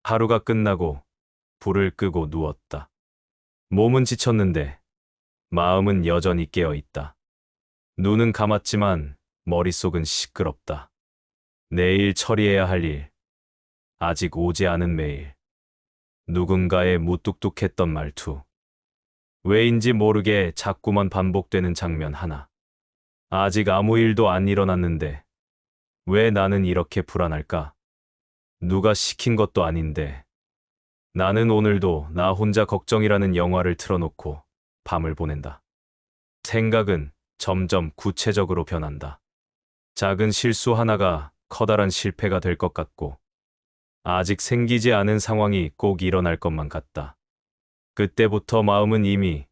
하루가 끝나고 불을 끄고 누웠다. 몸은 지쳤는데 마음은 여전히 깨어 있다. 눈은 감았지만 머릿속은 시끄럽다. 내일 처리해야 할 일, 아직 오지 않은 메일, 누군가의 무뚝뚝했던 말투. 왜인지 모르게 자꾸만 반복되는 장면 하나. 아직 아무 일도 안 일어났는데 왜 나는 이렇게 불안할까? 누가 시킨 것도 아닌데. 나는 오늘도 나 혼자 걱정이라는 영화를 틀어놓고 밤을 보낸다. 생각은 점점 구체적으로 변한다. 작은 실수 하나가 커다란 실패가 될 것 같고, 아직 생기지 않은 상황이 꼭 일어날 것만 같다. 그때부터 마음은 이미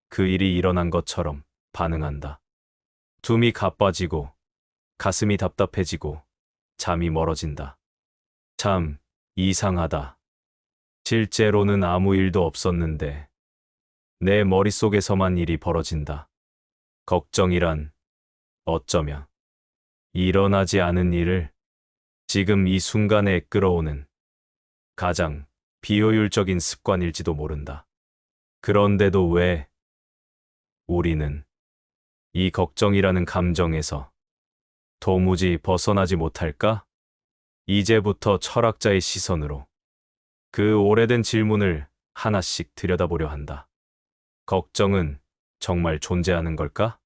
그 일이 일어난 것처럼 반응한다. 숨이 가빠지고, 가슴이 답답해지고, 잠이 멀어진다. 참 이상하다. 실제로는 아무 일도 없었는데, 내 머릿속에서만 일이 벌어진다. 걱정이란 어쩌면 일어나지 않은 일을 지금 이 순간에 끌어오는 가장 비효율적인 습관일지도 모른다. 그런데도 왜 우리는 이 걱정이라는 감정에서 도무지 벗어나지 못할까? 이제부터 철학자의 시선으로 그 오래된 질문을 하나씩 들여다보려 한다. 걱정은 정말 존재하는 걸까?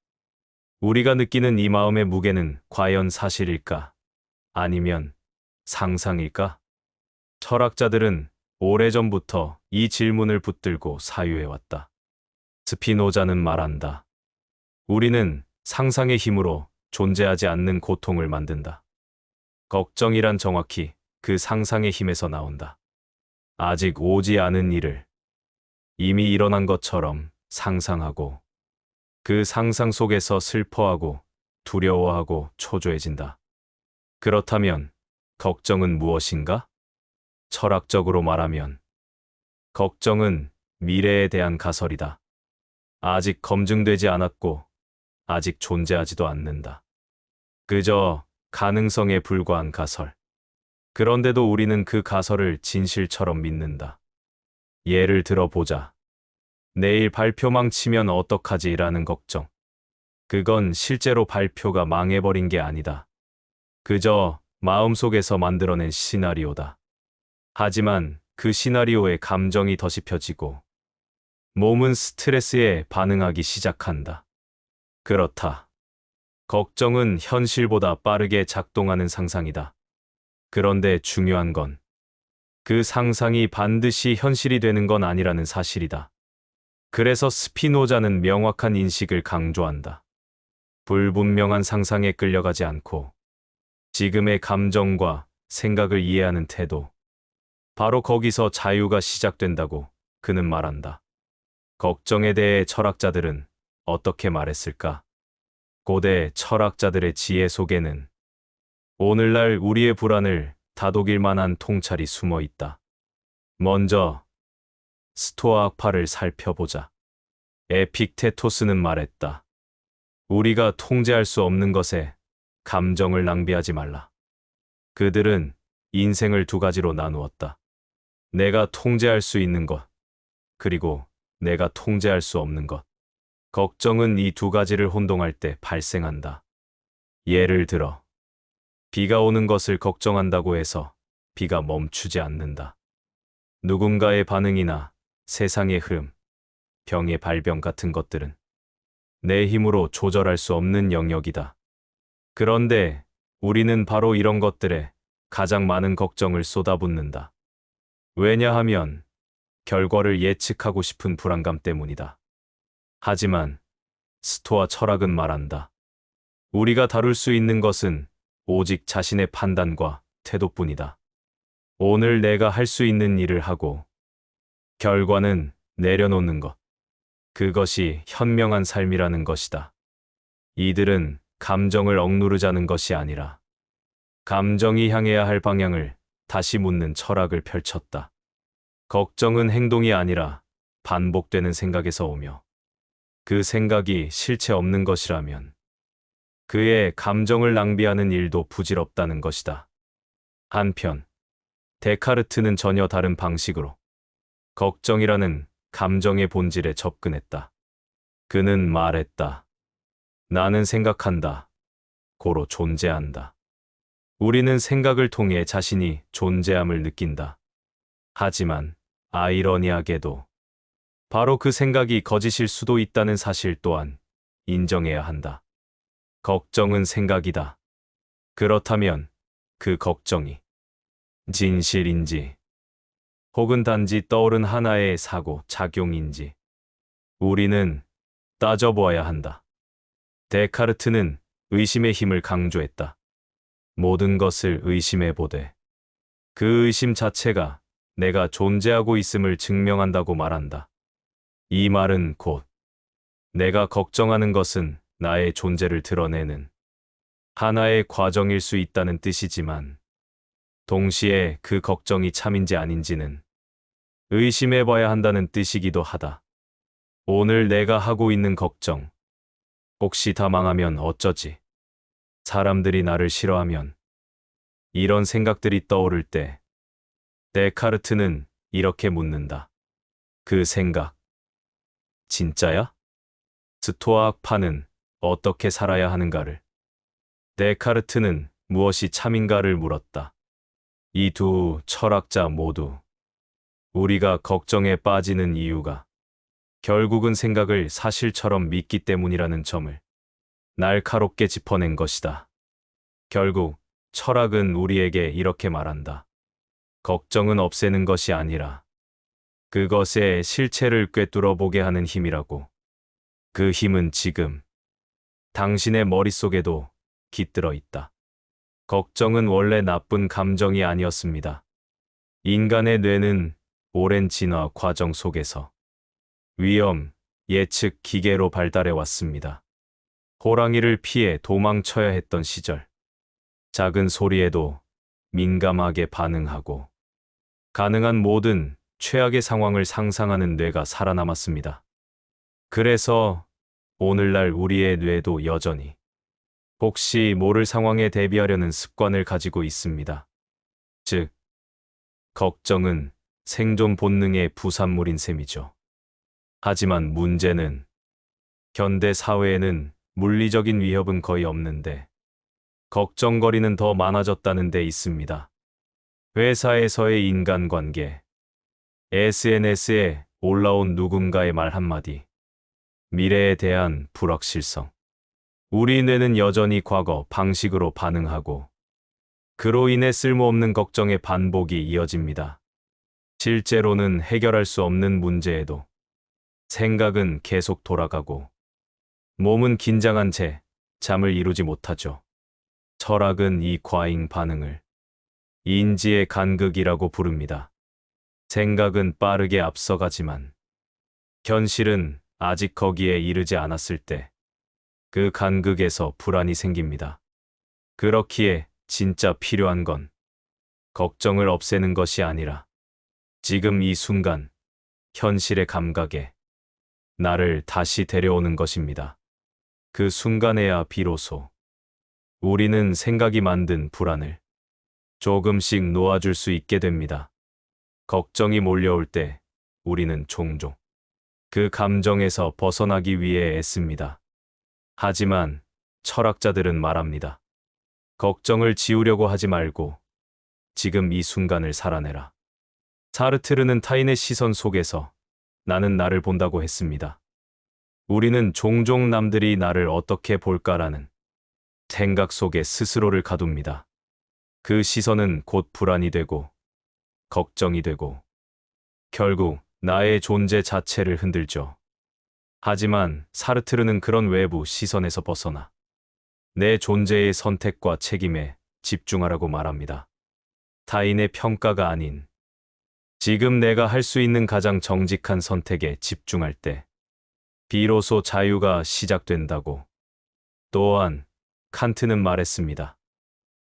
우리가 느끼는 이 마음의 무게는 과연 사실일까? 아니면 상상일까? 철학자들은 오래전부터 이 질문을 붙들고 사유해왔다. 스피노자는 말한다. 우리는 상상의 힘으로 존재하지 않는 고통을 만든다. 걱정이란 정확히 그 상상의 힘에서 나온다. 아직 오지 않은 일을 이미 일어난 것처럼 상상하고 그 상상 속에서 슬퍼하고 두려워하고 초조해진다. 그렇다면 걱정은 무엇인가? 철학적으로 말하면 걱정은 미래에 대한 가설이다. 아직 검증되지 않았고 아직 존재하지도 않는다. 그저 가능성에 불과한 가설. 그런데도 우리는 그 가설을 진실처럼 믿는다. 예를 들어 보자. 내일 발표 망치면 어떡하지? 라는 걱정. 그건 실제로 발표가 망해버린 게 아니다. 그저 마음속에서 만들어낸 시나리오다. 하지만 그 시나리오에 감정이 더씹혀지고 몸은 스트레스에 반응하기 시작한다. 그렇다. 걱정은 현실보다 빠르게 작동하는 상상이다. 그런데 중요한 건 그 상상이 반드시 현실이 되는 건 아니라는 사실이다. 그래서 스피노자는 명확한 인식을 강조한다. 불분명한 상상에 끌려가지 않고 지금의 감정과 생각을 이해하는 태도. 바로 거기서 자유가 시작된다고 그는 말한다. 걱정에 대해 철학자들은 어떻게 말했을까? 고대 철학자들의 지혜 속에는 오늘날 우리의 불안을 다독일 만한 통찰이 숨어 있다. 먼저 스토아 학파를 살펴보자. 에픽테토스는 말했다. 우리가 통제할 수 없는 것에 감정을 낭비하지 말라. 그들은 인생을 두 가지로 나누었다. 내가 통제할 수 있는 것, 그리고 내가 통제할 수 없는 것. 걱정은 이 두 가지를 혼동할 때 발생한다. 예를 들어, 비가 오는 것을 걱정한다고 해서 비가 멈추지 않는다. 누군가의 반응이나 세상의 흐름, 병의 발병 같은 것들은 내 힘으로 조절할 수 없는 영역이다. 그런데 우리는 바로 이런 것들에 가장 많은 걱정을 쏟아붓는다. 왜냐하면 결과를 예측하고 싶은 불안감 때문이다. 하지만 스토아 철학은 말한다. 우리가 다룰 수 있는 것은 오직 자신의 판단과 태도뿐이다. 오늘 내가 할 수 있는 일을 하고 결과는 내려놓는 것. 그것이 현명한 삶이라는 것이다. 이들은 감정을 억누르자는 것이 아니라 감정이 향해야 할 방향을 다시 묻는 철학을 펼쳤다. 걱정은 행동이 아니라 반복되는 생각에서 오며 그 생각이 실체 없는 것이라면 그의 감정을 낭비하는 일도 부질없다는 것이다. 한편 데카르트는 전혀 다른 방식으로 걱정이라는 감정의 본질에 접근했다. 그는 말했다. 나는 생각한다. 고로 존재한다. 우리는 생각을 통해 자신이 존재함을 느낀다. 하지만 아이러니하게도 바로 그 생각이 거짓일 수도 있다는 사실 또한 인정해야 한다. 걱정은 생각이다. 그렇다면 그 걱정이 진실인지 혹은 단지 떠오른 하나의 사고 작용인지 우리는 따져보아야 한다. 데카르트는 의심의 힘을 강조했다. 모든 것을 의심해보되 그 의심 자체가 내가 존재하고 있음을 증명한다고 말한다. 이 말은 곧 내가 걱정하는 것은 나의 존재를 드러내는 하나의 과정일 수 있다는 뜻이지만 동시에 그 걱정이 참인지 아닌지는 의심해봐야 한다는 뜻이기도 하다. 오늘 내가 하고 있는 걱정, 혹시 다 망하면 어쩌지? 사람들이 나를 싫어하면 이런 생각들이 떠오를 때 데카르트는 이렇게 묻는다. 그 생각, 진짜야? 스토아 학파는 어떻게 살아야 하는가를, 데카르트는 무엇이 참인가를 물었다. 이 두 철학자 모두 우리가 걱정에 빠지는 이유가 결국은 생각을 사실처럼 믿기 때문이라는 점을 날카롭게 짚어낸 것이다. 결국 철학은 우리에게 이렇게 말한다. 걱정은 없애는 것이 아니라 그것의 실체를 꿰뚫어 보게 하는 힘이라고. 그 힘은 지금 당신의 머릿속에도 깃들어 있다. 걱정은 원래 나쁜 감정이 아니었습니다. 인간의 뇌는 오랜 진화 과정 속에서 위험, 예측 기계로 발달해 왔습니다. 호랑이를 피해 도망쳐야 했던 시절, 작은 소리에도 민감하게 반응하고 가능한 모든 최악의 상황을 상상하는 뇌가 살아남았습니다. 그래서 오늘날 우리의 뇌도 여전히 혹시 모를 상황에 대비하려는 습관을 가지고 있습니다. 즉, 걱정은 생존 본능의 부산물인 셈이죠. 하지만 문제는 현대 사회에는 물리적인 위협은 거의 없는데 걱정거리는 더 많아졌다는 데 있습니다. 회사에서의 인간관계, SNS에 올라온 누군가의 말 한마디, 미래에 대한 불확실성. 우리 뇌는 여전히 과거 방식으로 반응하고 그로 인해 쓸모없는 걱정의 반복이 이어집니다. 실제로는 해결할 수 없는 문제에도 생각은 계속 돌아가고 몸은 긴장한 채 잠을 이루지 못하죠. 철학은 이 과잉 반응을 인지의 간극이라고 부릅니다. 생각은 빠르게 앞서가지만 현실은 아직 거기에 이르지 않았을 때 그 간극에서 불안이 생깁니다. 그렇기에 진짜 필요한 건 걱정을 없애는 것이 아니라 지금 이 순간 현실의 감각에 나를 다시 데려오는 것입니다. 그 순간에야 비로소 우리는 생각이 만든 불안을 조금씩 놓아줄 수 있게 됩니다. 걱정이 몰려올 때 우리는 종종 그 감정에서 벗어나기 위해 애씁니다. 하지만 철학자들은 말합니다. 걱정을 지우려고 하지 말고 지금 이 순간을 살아내라. 사르트르는 타인의 시선 속에서 나는 나를 본다고 했습니다. 우리는 종종 남들이 나를 어떻게 볼까라는 생각 속에 스스로를 가둡니다. 그 시선은 곧 불안이 되고 걱정이 되고 결국 나의 존재 자체를 흔들죠. 하지만 사르트르는 그런 외부 시선에서 벗어나 내 존재의 선택과 책임에 집중하라고 말합니다. 타인의 평가가 아닌 지금 내가 할 수 있는 가장 정직한 선택에 집중할 때 비로소 자유가 시작된다고. 또한 칸트는 말했습니다.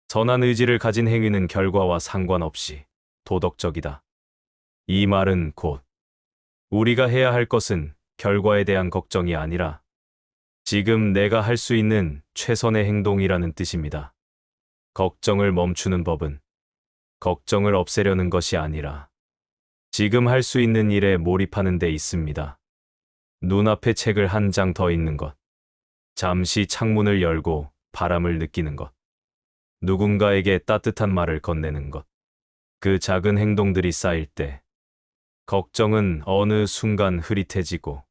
선한 의지를 가진 행위는 결과와 상관없이 도덕적이다. 이 말은 곧 우리가 해야 할 것은 결과에 대한 걱정이 아니라 지금 내가 할 수 있는 최선의 행동이라는 뜻입니다. 걱정을 멈추는 법은 걱정을 없애려는 것이 아니라 지금 할 수 있는 일에 몰입하는 데 있습니다. 눈앞에 책을 한 장 더 읽는 것. 잠시 창문을 열고 바람을 느끼는 것. 누군가에게 따뜻한 말을 건네는 것. 그 작은 행동들이 쌓일 때 걱정은 어느 순간 흐릿해지고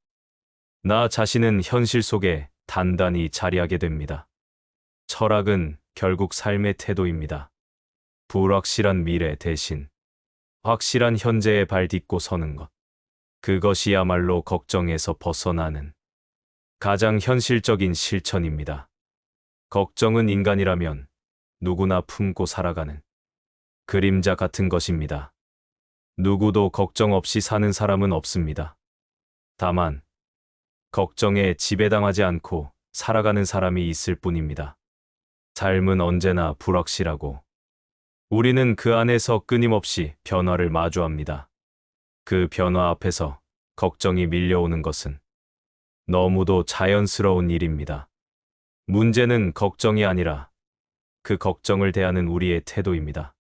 나 자신은 현실 속에 단단히 자리하게 됩니다. 철학은 결국 삶의 태도입니다. 불확실한 미래 대신 확실한 현재에 발 딛고 서는 것. 그것이야말로 걱정에서 벗어나는 가장 현실적인 실천입니다. 걱정은 인간이라면 누구나 품고 살아가는 그림자 같은 것입니다. 누구도 걱정 없이 사는 사람은 없습니다. 다만 걱정에 지배당하지 않고 살아가는 사람이 있을 뿐입니다. 삶은 언제나 불확실하고 우리는 그 안에서 끊임없이 변화를 마주합니다. 그 변화 앞에서 걱정이 밀려오는 것은 너무도 자연스러운 일입니다. 문제는 걱정이 아니라 그 걱정을 대하는 우리의 태도입니다.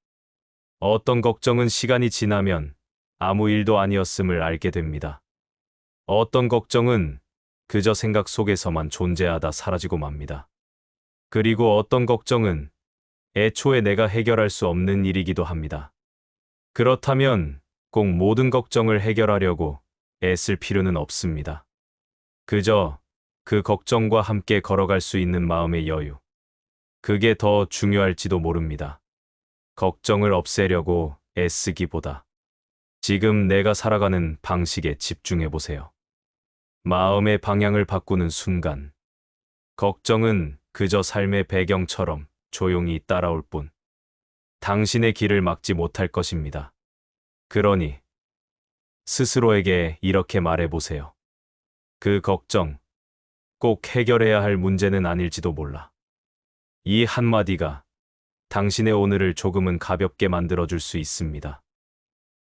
어떤 걱정은 시간이 지나면 아무 일도 아니었음을 알게 됩니다. 어떤 걱정은 그저 생각 속에서만 존재하다 사라지고 맙니다. 그리고 어떤 걱정은 애초에 내가 해결할 수 없는 일이기도 합니다. 그렇다면 꼭 모든 걱정을 해결하려고 애쓸 필요는 없습니다. 그저 그 걱정과 함께 걸어갈 수 있는 마음의 여유. 그게 더 중요할지도 모릅니다. 걱정을 없애려고 애쓰기보다 지금 내가 살아가는 방식에 집중해 보세요. 마음의 방향을 바꾸는 순간, 걱정은 그저 삶의 배경처럼 조용히 따라올 뿐, 당신의 길을 막지 못할 것입니다. 그러니 스스로에게 이렇게 말해 보세요. 그 걱정, 꼭 해결해야 할 문제는 아닐지도 몰라. 이 한마디가 당신의 오늘을 조금은 가볍게 만들어줄 수 있습니다.